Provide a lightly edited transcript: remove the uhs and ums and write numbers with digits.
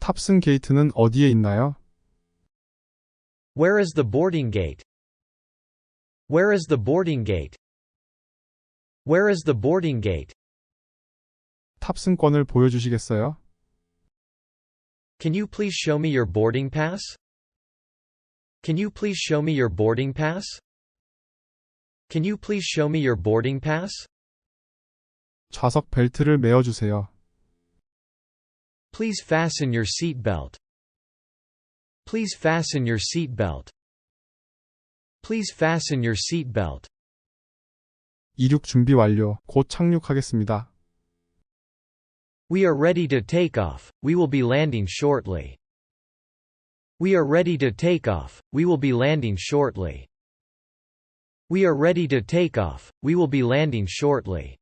탑승 게이트는 어디에 있나요? Where is the boarding gate? Where is the boarding gate? Where is the boarding gate? 탑승권을 보여주시겠어요? Can you please show me your boarding pass? Can you please show me your boarding pass? Can you please show me your boarding pass? 좌석 벨트를 매어주세요. Please fasten your seat belt. Please fasten your seat belt. Please fasten your seat belt. 이륙 준비 완료. 곧 착륙하겠습니다. We are ready to take off. We will be landing shortly. We are ready to take off. We will be landing shortly. We are ready to take off. We will be landing shortly.